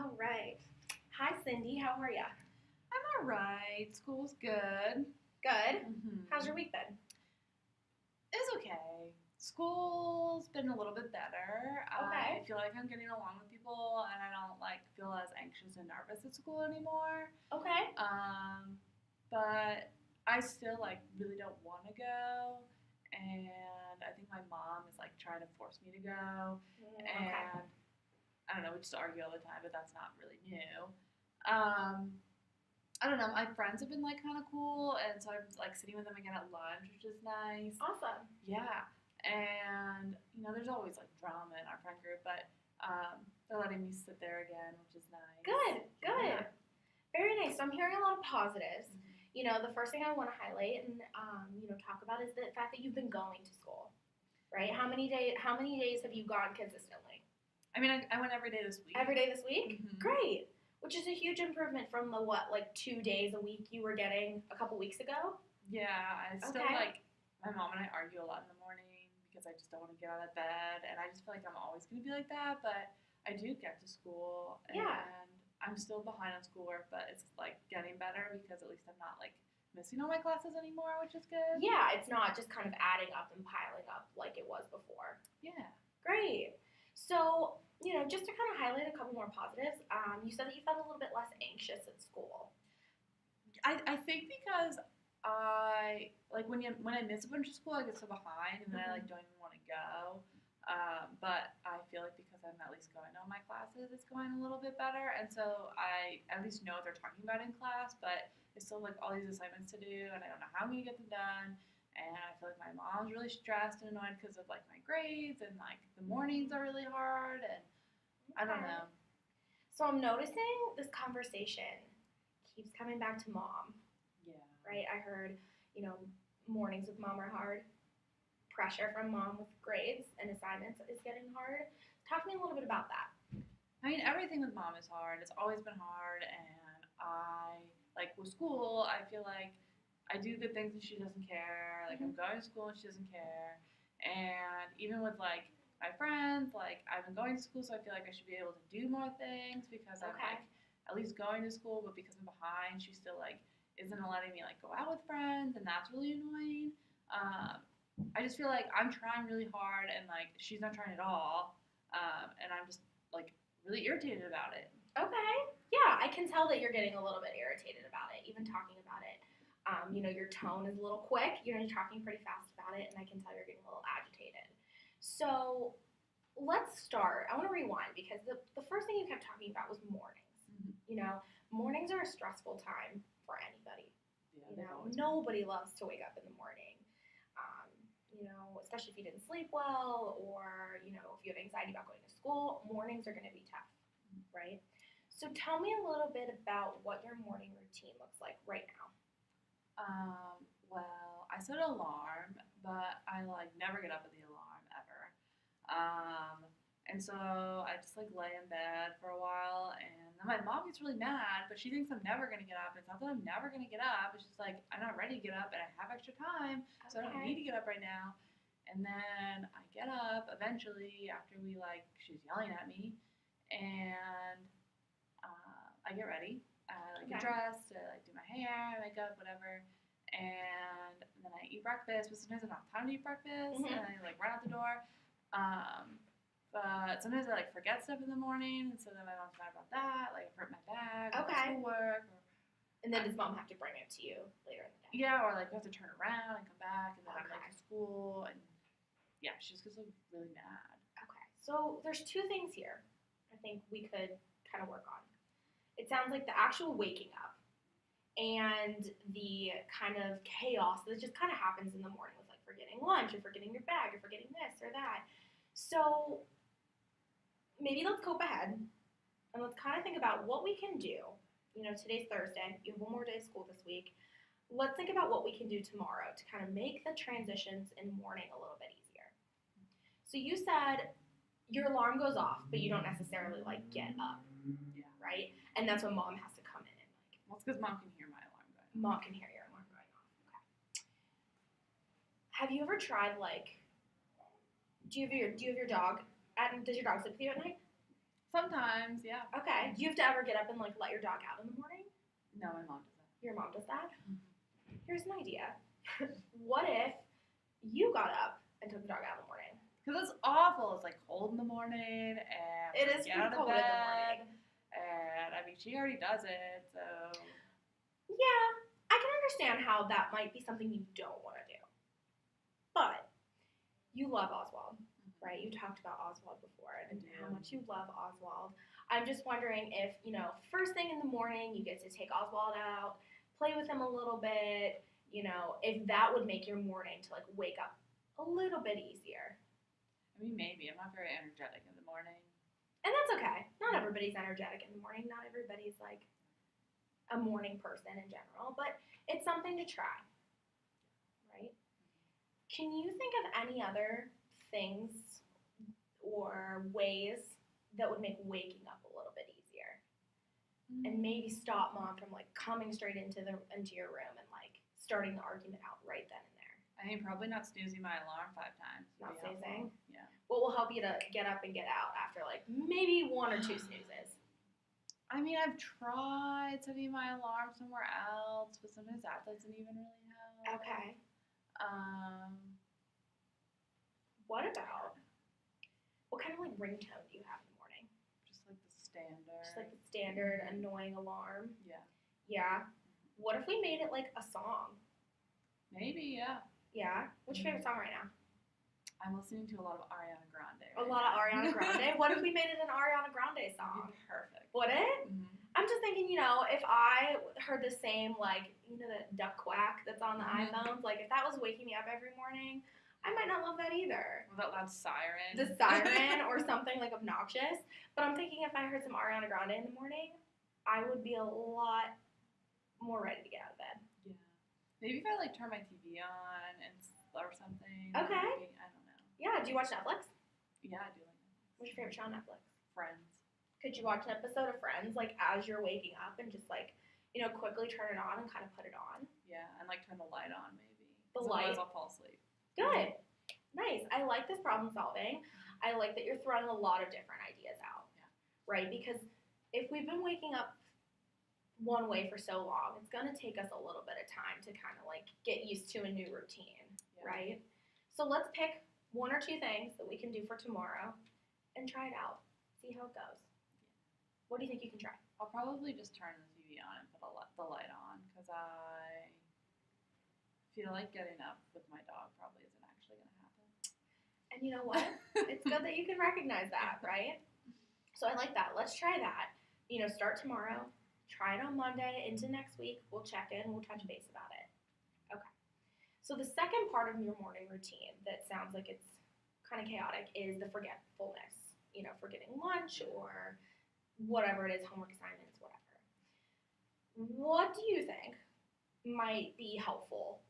All right. Hi, Cindy. How are ya? I'm alright. School's good. Good. How's your Mm-hmm. week been? It's okay. School's been a little bit better. I Okay. feel like I'm getting along with people and I don't feel as anxious and nervous at school anymore. Okay. Um, but I still really don't want to go, and I think my mom is trying to force me to go, Okay. and I don't know, we just argue all the time, but that's not really new. Um, I don't know. My friends have been kind of cool, and so I'm sitting with them again at lunch, which is nice. Awesome. Yeah, and there's always drama in our friend group, but they're letting me sit there again, which is nice. Good. Good. Yeah. Very nice. So I'm hearing a lot of positives. Mhm. The first thing I want to highlight and talk about is the fact that you've been going to school, right? How many days have you gone consistently? I mean, I went every day this week. Every day this week? Hmm. Great. Which is a huge improvement from the 2 days a week you were getting a couple weeks ago? Yeah, I still Okay. my mom and I argue a lot in the morning because I just don't want to get out of bed, and I just feel like I'm always going to be like that. But I do get to school, and Yeah. I'm still behind on schoolwork, but it's getting better because at least I'm not missing all my classes anymore, which is good. Yeah, it's not just kind of adding up and piling up like it was before. Yeah. Great. So, just to kind of highlight a couple more positives, you said that you felt a little bit less anxious at school. I think because I when I miss a bunch of school, I get so behind, and then I Mhm. don't even want to go. But I feel like because I'm at least going to all my classes, it's going a little bit better, and so I at least know what they're talking about in class. But it's still all these assignments to do, and I don't know how I'm gonna get them done. And I feel like my mom's really stressed and annoyed because of my grades, and the mornings are really hard, and I don't Okay. know. So I'm noticing this conversation keeps coming back to mom, Yeah. right? I heard, you know, mornings with mom are hard. Pressure from mom with grades and assignments is getting hard. Talk to me a little bit about that. I mean, everything with mom is hard. It's always been hard, and with school, I feel like I do good things and she doesn't care. I'm Mhm. going to school and she doesn't care. And even with my friends, I've been going to school, so I feel like I should be able to do more things because I'm Okay. at least going to school, but because I'm behind, she still isn't letting me go out with friends, and that's really annoying. Um, I just feel like I'm trying really hard, and she's not trying at all, and I'm just really irritated about it. Okay. Yeah, I can tell that you're getting a little bit irritated about it, even talking about it. Your tone is a little quick. You're talking pretty fast about it, and I can tell you're getting a little agitated. So let's start. I want to rewind because the first thing you kept talking about was mornings. Mhm. Mornings are a stressful time for anybody. Yeah, they've always been. Nobody loves to wake up in the morning. Especially if you didn't sleep well or, if you have anxiety about going to school, mornings are going to be tough, right? So tell me a little bit about what your morning routine looks like right now. Well, I set an alarm, but I never get up with the alarm ever. Um, and so I just lay in bed for a while, and then my mom gets really mad, but she thinks I'm never gonna get up. It's not that I'm never gonna get up. It's just I'm not ready to get up, and I have extra time, so I don't need to get up right now. And then I get up eventually after she's yelling at me, and I get ready. I get Okay. dressed, I do my hair, makeup, whatever, and then I eat breakfast. But sometimes I don't have time to eat breakfast, Mhm. and I run out the door. But sometimes I forget stuff in the morning, and so then my mom's mad about that. I forgot my bag, or Okay. schoolwork, or And then does mom have to bring it to you later in the day? yeah, or we have to turn around and come back, and then I'm Okay. to school, and yeah, she just gets really mad. Okay. So there's two things here I think we could kind of work on. It sounds like the actual waking up and the kind of chaos that just kind of happens in the morning with forgetting lunch or forgetting your bag or forgetting this or that. So maybe let's cope ahead and let's kind of think about what we can do. Today's Thursday. You have one more day of school this week. Let's think about what we can do tomorrow to kind of make the transitions in the morning a little bit easier. So you said your alarm goes off, but you don't necessarily get up, Yeah. right? And that's when mom has to come in and Well, it's because mom can hear my alarm going. mom can hear your alarm going off. Okay. Have you ever tried do you have your dog? Does your dog sleep with you at night? Sometimes, yeah. Okay. Do you have to ever get up and like let your dog out in the morning? No, my mom doesn't. Your mom does that? Mm-hmm. Here's an idea. What if you got up and took the dog out in the morning? Because it's awful. It's like cold in the morning, and It is get pretty out of cold bed, in the morning. and I mean, she already does it, so. Yeah, I can understand how that might be something you don't want to do. But you love Oswald, right? You talked about Oswald before and how much you love Oswald. I'm just wondering if, first thing in the morning you get to take Oswald out, play with him a little bit, if that would make your morning to like wake up a little bit easier. I mean, maybe. I'm not very energetic in the morning. And that's okay. Not everybody's energetic in the morning. Not everybody's like a morning person in general, but it's something to try, right? Can you think of any other things or ways that would make waking up a little bit easier? And maybe stop mom from like coming straight into your room and like starting the argument out right then and there. I think probably not snoozing my alarm 5 times. Not snoozing? Yeah. What will help you to get up and get out after like maybe 1 or 2 snoozes? I mean, I've tried setting my alarm somewhere else, but sometimes that doesn't even really help. Okay. What kind of like ringtone do you have in the morning? Just like the standard. Just like the standard annoying alarm? Yeah. Yeah. What if we made it like a song? Maybe, yeah. Yeah? What's your favorite song right now? I'm listening to a lot of Ariana Grande. A lot of Ariana Grande? What if we made it an Ariana Grande song? Perfect. Would it? Mm-hmm. I'm just thinking, if I heard the same, like, the duck quack that's on the iPhones, like, if that was waking me up every morning, I might not love that either. With that loud siren. The siren or something, like, obnoxious. But I'm thinking if I heard some Ariana Grande in the morning, I would be a lot more ready to get out of bed. Yeah. Maybe if I, like, turn my TV on or something. Okay. Maybe, I don't know. Yeah, do you watch Netflix? Yeah, I do like Netflix. What's your favorite show on Netflix? Friends. Could you watch an episode of Friends, like, as you're waking up and just, like, quickly turn it on and kind of put it on? Yeah, and, like, turn the light on, maybe. The light? Otherwise I'll fall asleep. Good. Nice. I like this problem solving. I like that you're throwing a lot of different ideas out. Yeah. Right? Because if we've been waking up one way for so long, it's going to take us a little bit of time to kind of, like, get used to a new routine. Yeah. Right? So let's pick 1 or 2 things that we can do for tomorrow and try it out. See how it goes. What do you think you can try? I'll probably just turn the TV on and put the light on because I feel like getting up with my dog probably isn't actually going to happen. And you know what? It's good that you can recognize that, right? So I like that. Let's try that. Start tomorrow. Try it on Monday into next week. We'll check in. We'll touch base about it. Okay. So the second part of your morning routine that sounds like it's kind of chaotic is the forgetfulness. Forgetting lunch or whatever it is, homework assignments, whatever. What do you think might be helpful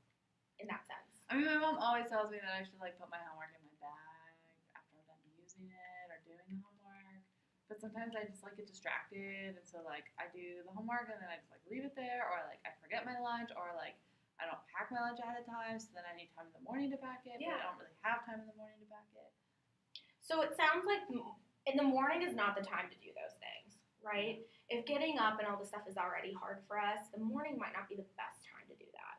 in that sense? I mean, my mom always tells me that I should, like, put my homework in my bag after I'm done using it or doing the homework. But sometimes I just, like, get distracted, and so, like, I do the homework, and then I just, like, leave it there, or, like, I forget my lunch, or, like, I don't pack my lunch ahead of time, so then I need time in the morning to pack it, but I don't really have time in the morning to pack it. So it sounds like in the morning is not the time to do those things, right? If getting up and all this stuff is already hard for us, the morning might not be the best time to do that.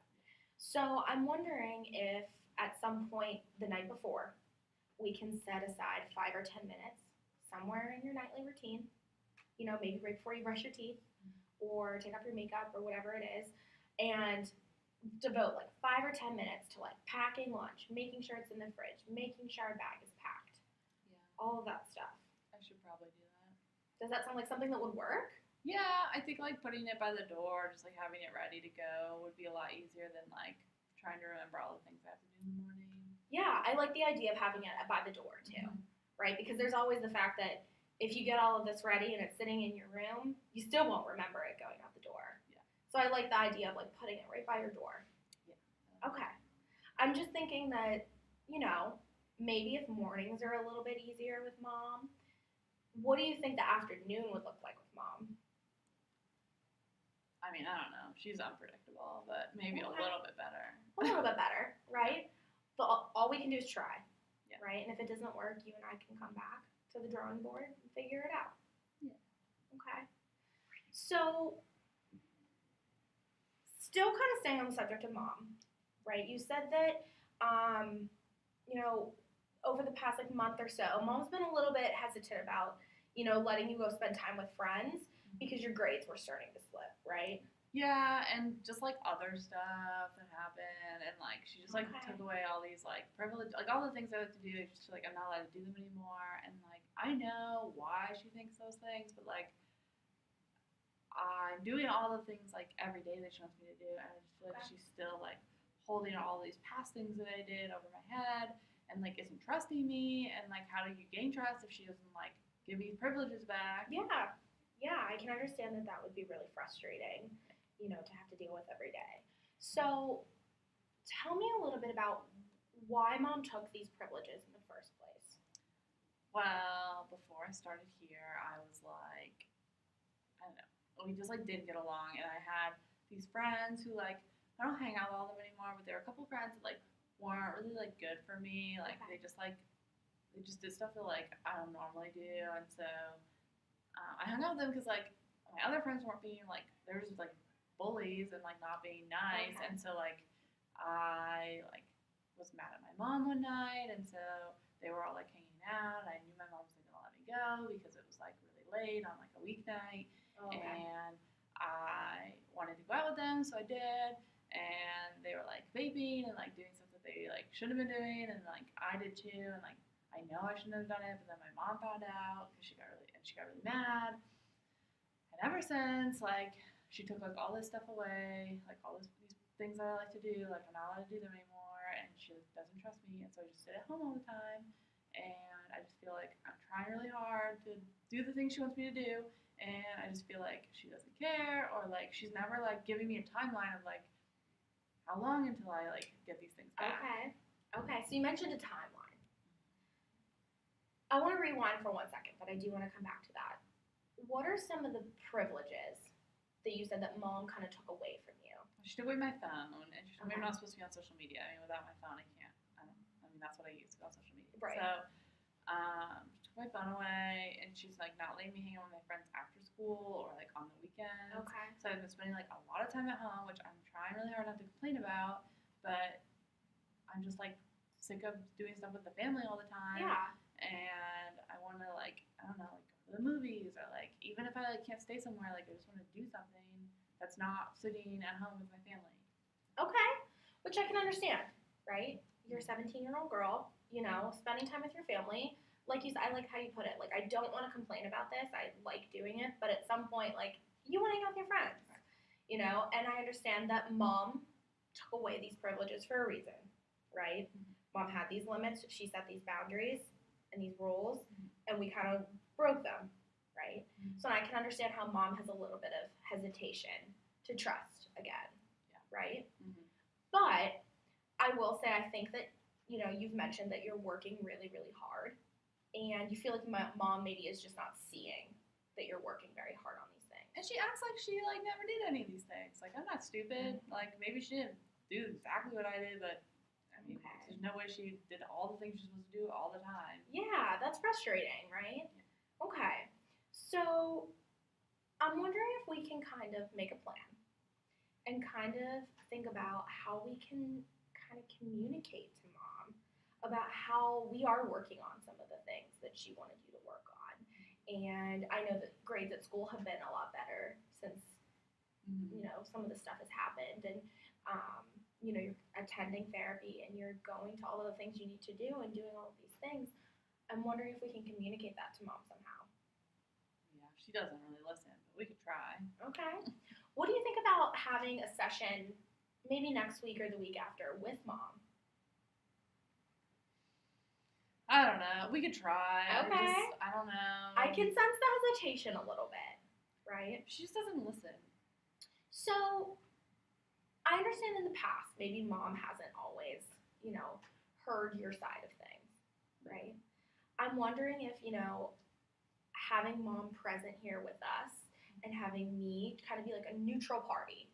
So I'm wondering if at some point the night before, we can set aside 5 or 10 minutes somewhere in your nightly routine, maybe right before you brush your teeth or take off your makeup or whatever it is, and devote like 5 or 10 minutes to like packing lunch, making sure it's in the fridge, making sure our bag is packed. Yeah. All of that stuff. I should probably do that. Does that sound like something that would work? Yeah, I think like putting it by the door, just like having it ready to go would be a lot easier than like trying to remember all the things I have to do in the morning. Yeah, I like the idea of having it by the door too, right? Because there's always the fact that if you get all of this ready and it's sitting in your room, you still won't remember it going out the door. Yeah. So I like the idea of like putting it right by your door. Yeah. Okay. I'm just thinking that, maybe if mornings are a little bit easier with mom, what do you think the afternoon would look like with mom? I mean, I don't know. She's unpredictable, but maybe a little bit better. A little bit better, right? But all we can do is try, right? And if it doesn't work, you and I can come back to the drawing board and figure it out. Okay. So, still kind of staying on the subject of mom, right? You said that, you know, over the past like month or so, mom's been a little bit hesitant about, letting you go spend time with friends because your grades were starting to slip, right? Yeah, and just like other stuff that happened, and like she just like Okay. took away all these like privilege, like all the things I like to do. Just like I'm not allowed to do them anymore, and like I know why she thinks those things, but like I'm doing all the things like every day that she wants me to do, and I just feel like Okay. she's still like holding all these past things that I did over my head, and like isn't trusting me, and like how do you gain trust if she doesn't like give me privileges back? Yeah. Yeah, I can understand that that would be really frustrating, to have to deal with every day. So, tell me a little bit about why mom took these privileges in the first place. Well, before I started here, I was like, I don't know, we just like didn't get along, and I had these friends who like I don't hang out with all of them anymore, but there were a couple friends that like weren't really like good for me. Like Okay. they just did stuff that like I don't normally do, and so I hung out with them because like my other friends weren't being like they were just like bullies and like not being nice, Okay. and so like I like was mad at my mom one night, and so they were all like hanging out. I knew my mom wasn't gonna let me go because it was like really late on like a weeknight, Okay. and I wanted to go out with them, so I did. And they were like vaping and like doing stuff that they like shouldn't have been doing, and like I did too, and like I know I shouldn't have done it, but then my mom found out because she got really mad. And ever since, like, she took like all this stuff away, like all these things that I like to do, like I'm not allowed to do them anymore, and she doesn't trust me, and so I just sit at home all the time, and I just feel like I'm trying really hard to do the things she wants me to do, and I just feel like she doesn't care, or like she's never like giving me a timeline of like how long until I like get these things back. Okay. Okay. So you mentioned a timeline. I want to rewind for 1 second, but I do want to come back to that. What are some of the privileges that you said that mom kind of took away from you? She took away my phone, and she told me I'm Okay. not supposed to be on social media. I mean, without my phone, I can't. I mean, that's what I use to go on social media. Right. So, she took my phone away, and she's like not letting me hang out with my friends after school or like on the weekends. Okay. So I've been spending like a lot of time at home, which I'm trying really hard not to complain about, but I'm just like sick of doing stuff with the family all the time. Yeah. And I want to like I don't know like go to the movies or like even if I like can't stay somewhere like I just want to do something that's not sitting at home with my family. Okay. Which I can understand, right? You're a 17-year-old girl, spending time with your family. Like you said, I like how you put it. Like, I don't want to complain about this. I like doing it. But at some point, like, you want to hang out with your friends. And I understand that mom took away these privileges for a reason, right? Mom had these limits. She set these boundaries and these rules, and we kind of broke them, right? So I can understand how mom has a little bit of hesitation to trust again, Yeah. right? Mm-hmm. But I will say, I think that, you've mentioned that you're working really, really hard, and you feel like my mom maybe is just not seeing that you're working very hard on these things. And she acts like she like never did any of these things. Like I'm not stupid. Like maybe she didn't do exactly what I did, but I mean, Okay. there's no way she did all the things she's supposed to do all the time. Yeah, that's frustrating, right? Okay. So I'm wondering if we can kind of make a plan and kind of think about how we can kind of communicate to mom about how we are working on some of the things that she wanted you to work on. And I know that grades at school have been a lot better since some of the stuff has happened, and you're attending therapy and you're going to all of the things you need to do and doing all of these things. I'm wondering if we can communicate that to mom somehow. Yeah, she doesn't really listen, but we could try. Okay. What do you think about having a session maybe next week or the week after with mom? I don't know. We could try. Okay. I don't know. I can sense the hesitation a little bit, right? She just doesn't listen. So I understand in the past maybe mom hasn't always, heard your side of things, right? I'm wondering if, having mom present here with us and having me kind of be like a neutral party,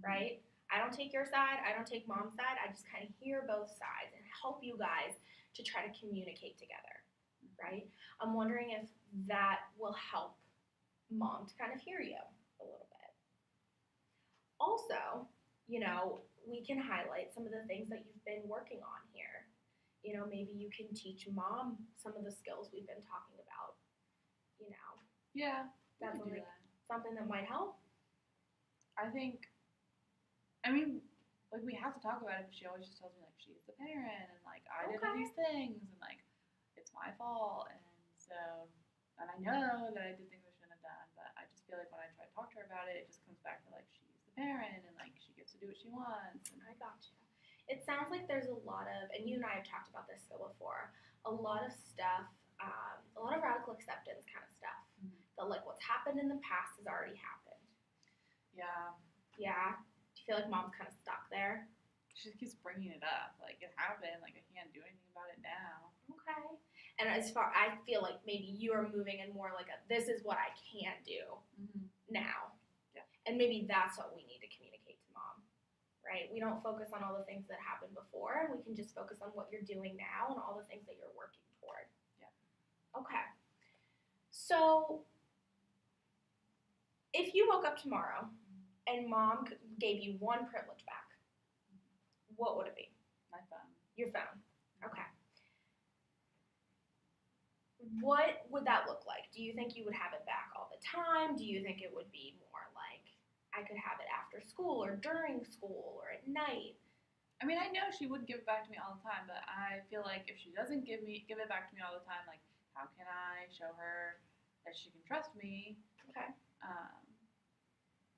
right? I don't take your side, I don't take mom's side, I just kind of hear both sides and help you guys to try to communicate together, right? I'm wondering if that will help mom to kind of hear you a little bit. Also, we can highlight some of the things that you've been working on here. Maybe you can teach mom some of the skills we've been talking about. Yeah, That's we could do like that. something that might help. I think, I mean, like, we have to talk about it, but she always just tells me, like, she's the parent, and, like, I did all Okay. these things, and, like, it's my fault, and so, and I know that I did things I shouldn't have done, but I just feel like when I try to talk to her about it, it just comes back to, like, she's the parent, and, like, she gets to do what she wants, and I gotcha. It sounds like there's a lot of, and you and I have talked about this skill before, a lot of stuff, a lot of radical acceptance kind of stuff. That, like, what's happened in the past has already happened. yeah. Yeah. Do you feel like mom's kind of stuck there? She just keeps bringing it up, like, it happened, like, I can't do anything about it now. Okay. And I feel like maybe you are moving in more like this is what I can do now. Yeah. And maybe that's what we need to communicate to mom, right? We don't focus on all the things that happened before, and we can just focus on what you're doing now and all the things that you're working toward. Yeah. Okay. So, if you woke up tomorrow and mom gave you one privilege back, what would it be? My phone. Your phone. Okay. What would that look like? Do you think you would have it back all the time? Do you think it would be more like I could have it after school or during school or at night? I mean, I know she would give it back to me all the time, but I feel like if she doesn't give it back to me all the time, like, how can I show her that she can trust me? Okay.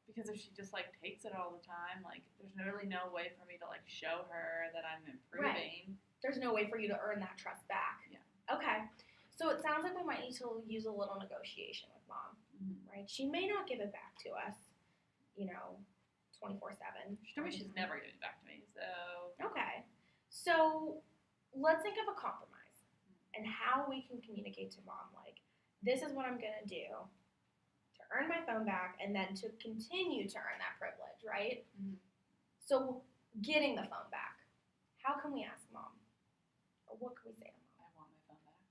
Because if she just, like, takes it all the time, like, there's really no way for me to, like, show her that I'm improving. Right. There's no way for you to earn that trust back. Yeah. Okay. So it sounds like we might need to use a little negotiation with mom, right? She may not give it back to us, 24/7. She told me she's never giving it back to me, so. Okay. So let's think of a compromise and how we can communicate to mom, like, this is what I'm going to do to earn my phone back and then to continue to earn that privilege, right? Mm-hmm. So getting the phone back, how can we ask mom? Or what can we say to mom? I want my phone back.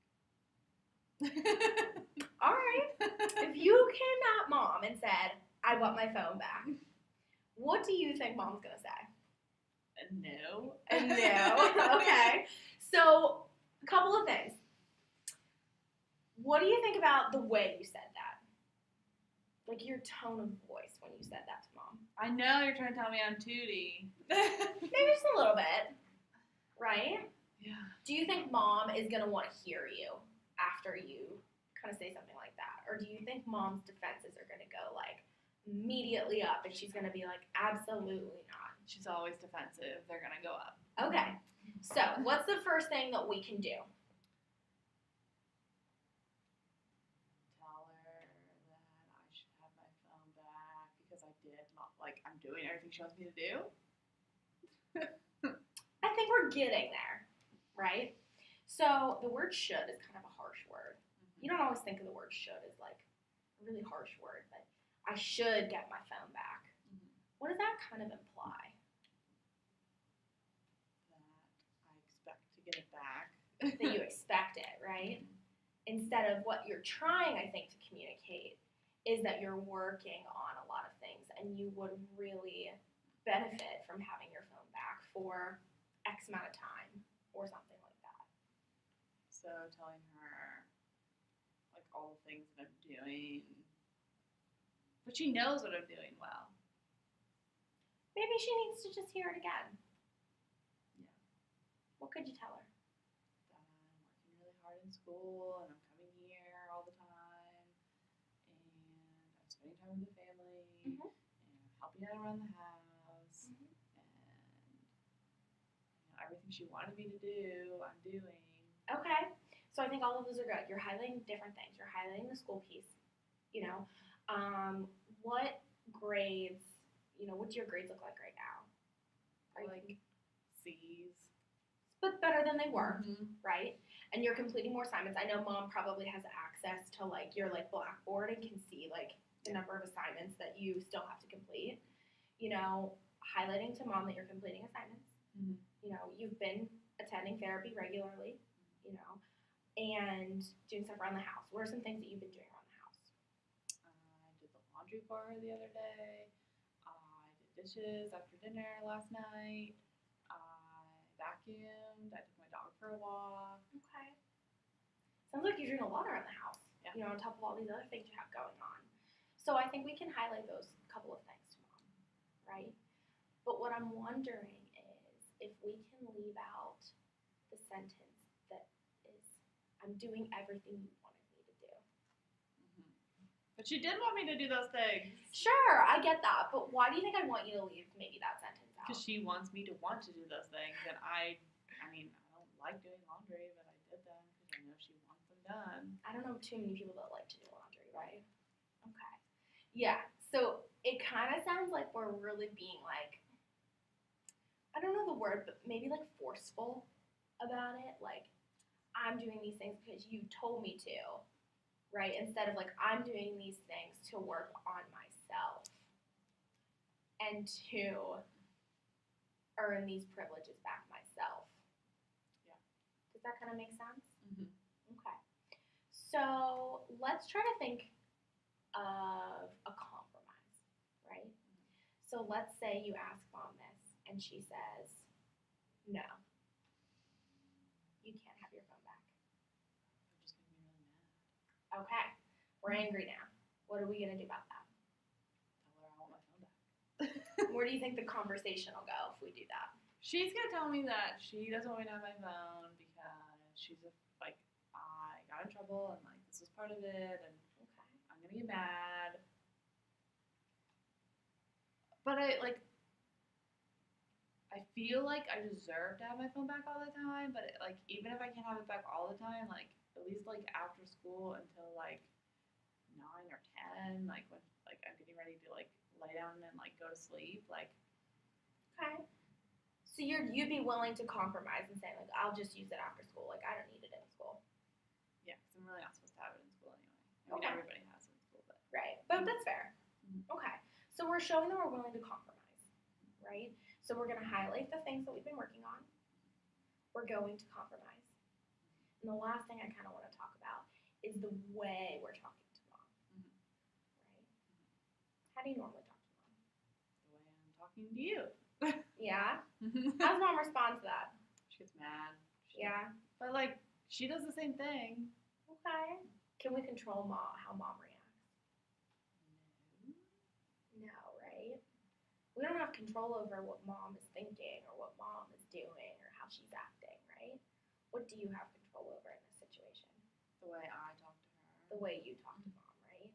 All right. If you came at mom and said, I want my phone back, what do you think mom's going to say? No. No. Okay. So, a couple of things. What do you think about the way you said that? Like your tone of voice when you said that to mom. I know you're trying to tell me I'm Tootie. Maybe just a little bit. Right? Yeah. Do you think mom is going to want to hear you after you kind of say something like that? Or do you think mom's defenses are going to go, like, immediately up and she's going to be like, absolutely not? She's always defensive. They're going to go up. Okay. So, what's the first thing that we can do? Tell her that I should have my phone back because I did not, like, I'm doing everything she wants me to do. I think we're getting there, right? So, the word should is kind of a harsh word. You don't always think of the word should as, like, a really harsh word, but I should get my phone back. What does that kind of imply? That I expect to get it back. That you expect it, right? Instead of what you're trying, I think, to communicate is that you're working on a lot of things and you would really benefit from having your phone back for X amount of time or something like that. So telling her, like, all the things that I'm doing. But she knows what I'm doing well. Maybe she needs to just hear it again. Yeah. What could you tell her? That I'm working really hard in school and I'm coming here all the time and I'm spending time with the family and I'm helping out around the house and everything she wanted me to do, I'm doing. Okay. So I think all of those are good. You're highlighting different things. You're highlighting the school piece. What grades, what do your grades look like right now? Like C's. But better than they were, right? And you're completing more assignments. I know mom probably has access to, like, your, like, Blackboard and can see, like, the number of assignments that you still have to complete. Highlighting to mom that you're completing assignments. You've been attending therapy regularly, and doing stuff around the house. What are some things that you've been doing around the house? laundry for her the other day. I did dishes after dinner last night. I vacuumed. I took my dog for a walk. Okay. Sounds like you're doing a lot around the house. Yeah. You know, on top of all these other things you have going on. So I think we can highlight those couple of things to mom, right? But what I'm wondering is if we can leave out the sentence that is, I'm doing everything you wanted me to do. But she did want me to do those things. Sure, I get that. But why do you think I want you to leave maybe that sentence out? Because she wants me to want to do those things. And I don't like doing laundry, but I did them because I know she wants them done. I don't know too many people that like to do laundry, right? Okay. Yeah, so it kind of sounds like we're really being like, I don't know the word, but maybe like forceful about it. Like, I'm doing these things because you told me to, right? Instead of like, I'm doing these things to work on myself and to earn these privileges back myself. Yeah. Does that kind of make sense? Mm-hmm. Okay. So let's try to think of a compromise, right? So let's say you ask mom this and she says, no, you can't have your phone back. That just made me really mad. Okay, we're angry now. What are we going to do about that? Tell her I want my phone back. Where do you think the conversation will go if we do that? She's going to tell me that she doesn't want me to have my phone because I got in trouble and like this was part of it and Okay. I'm going to get mad. But I feel like I deserve to have my phone back all the time, but like even if I can't have it back all the time, like at least like after school until like 9 or 10, like when like I'm getting ready to like lay down and like go to sleep, like Okay. So you'd be willing to compromise and say like, I'll just use it after school. Like I don't need it in school. yeah, because I'm really not supposed to have it in school anyway. I mean Okay. everybody has it in school, but Right. But that's fair. Mhm. Okay. So we're showing that we're willing to compromise, right? So we're going to highlight the things that we've been working on. We're going to compromise. And the last thing I kind of want to talk about is the way we're talking to mom, Mhm. right? How do you normally talk to mom? the way I'm talking to you. Yeah? How's mom respond to that? She gets mad. Yeah? But like she does the same thing. Okay. Can we control how mom reacts? No, right? We don't have control over what mom is thinking or what mom is doing or how she's acting, right? What do you have control over in this situation? The way I talk to her. The way you talk to mom, right?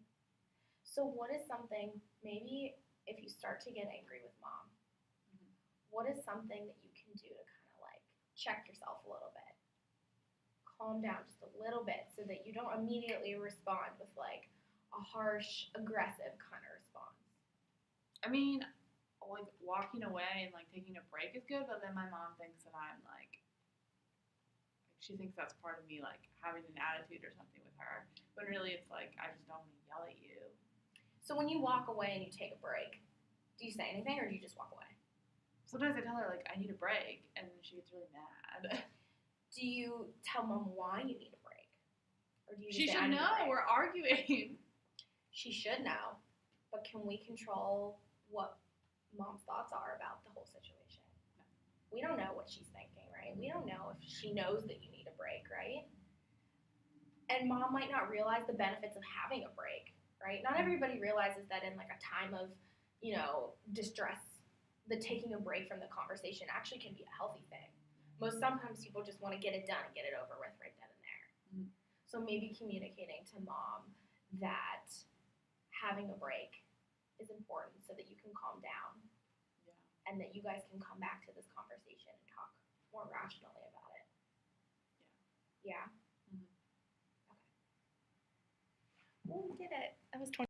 So what is something, maybe if you start to get angry with mom, Mhm. what is something that you can do to kind of like check yourself a little bit? Calm down just a little bit so that you don't immediately respond with like a harsh, aggressive kind of response. I mean, like walking away and like taking a break is good, but then my mom thinks that I'm like she thinks that's part of me like having an attitude or something with her. When really it's like I just don't want to yell at you. So when you walk away and you take a break, do you say anything or do you just walk away? Sometimes I tell her like I need a break and then she gets really mad. Do you tell mom why you need a break? Or do you She just say, I should need a know break? we're arguing. She should know. But can we control what mom's thoughts are about the whole situation? No. We don't know what she's thinking, right? We don't know if she knows that you need a break, right? And mom might not realize the benefits of having a break, right? Not everybody realizes that in like a time of, distress, the taking a break from the conversation actually can be a healthy thing. Sometimes people just want to get it done and get it over with right then and there. Mhm. So maybe communicating to mom that having a break is important so that you can calm down Yeah. and that you guys can come back to this conversation and talk more rationally about it. Yeah? Mhm. Okay. Well, we did it. That was 20.